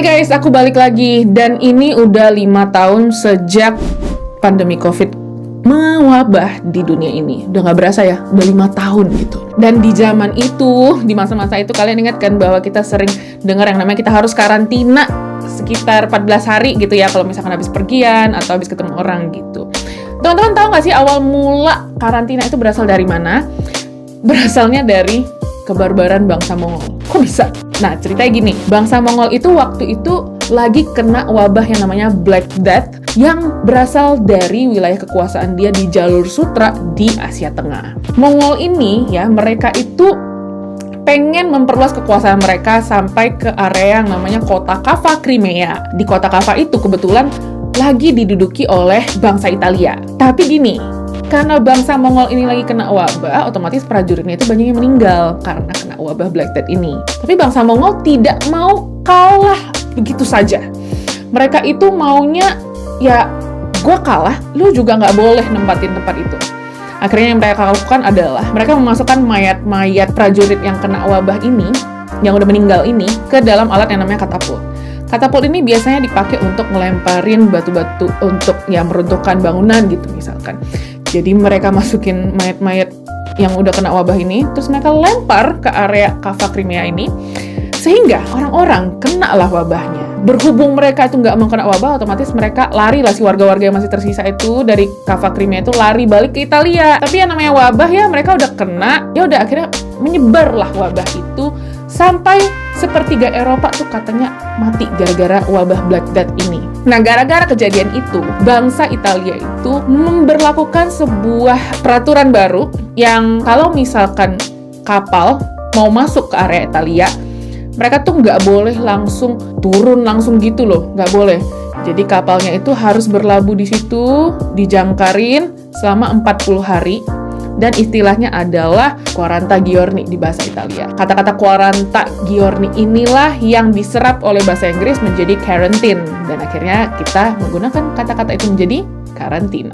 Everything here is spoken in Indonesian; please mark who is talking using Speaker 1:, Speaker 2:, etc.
Speaker 1: Hai guys, aku balik lagi dan ini udah 5 tahun sejak pandemi COVID mewabah di dunia ini. Udah gak berasa ya, udah 5 tahun gitu. Dan di zaman itu, di masa-masa itu kalian ingat kan bahwa kita sering dengar yang namanya kita harus karantina sekitar 14 hari gitu ya, kalau misalkan habis pergian atau habis ketemu orang gitu. Teman-teman tahu gak sih awal mula karantina itu berasal dari mana? Berasalnya dari kebarbaran bangsa Mongol. Kok bisa? Nah, ceritanya gini, bangsa Mongol itu waktu itu lagi kena wabah yang namanya Black Death yang berasal dari wilayah kekuasaan dia di jalur sutra di Asia Tengah. Mongol ini ya, mereka itu pengen memperluas kekuasaan mereka sampai ke area yang namanya kota Cava Crimea. Di kota Cava itu kebetulan lagi diduduki oleh bangsa Italia. Tapi gini, karena bangsa Mongol ini lagi kena wabah, otomatis prajuritnya itu banyak yang meninggal karena kena wabah Black Death ini. Tapi bangsa Mongol tidak mau kalah begitu saja. Mereka itu maunya, ya gue kalah, lu juga nggak boleh nempatin tempat itu. Akhirnya yang mereka lakukan adalah mereka memasukkan mayat-mayat prajurit yang kena wabah ini, yang udah meninggal ini, ke dalam alat yang namanya katapult. Katapult ini biasanya dipakai untuk ngelemparin batu-batu untuk ya meruntuhkan bangunan gitu misalkan. Jadi mereka masukin mayat-mayat yang udah kena wabah ini, terus mereka lempar ke area Cava Crimea ini, sehingga orang-orang kena lah wabahnya. Berhubung mereka itu nggak mau kena wabah, otomatis mereka lari lah, si warga-warga yang masih tersisa itu dari Cava Crimea itu lari balik ke Italia. Tapi yang namanya wabah ya, mereka udah kena, ya udah akhirnya menyebar lah wabah itu sampai sepertiga Eropa tuh katanya mati gara-gara wabah Black Death ini. Nah, gara-gara kejadian itu, bangsa Italia itu memberlakukan sebuah peraturan baru yang kalau misalkan kapal mau masuk ke area Italia, mereka tuh nggak boleh langsung turun langsung gitu loh, nggak boleh. Jadi kapalnya itu harus berlabuh di situ, dijangkarin selama 40 hari. Dan istilahnya adalah quaranta giorni di bahasa Italia. Kata-kata quaranta giorni inilah yang diserap oleh bahasa Inggris menjadi quarantine. Dan akhirnya kita menggunakan kata-kata itu menjadi karantina.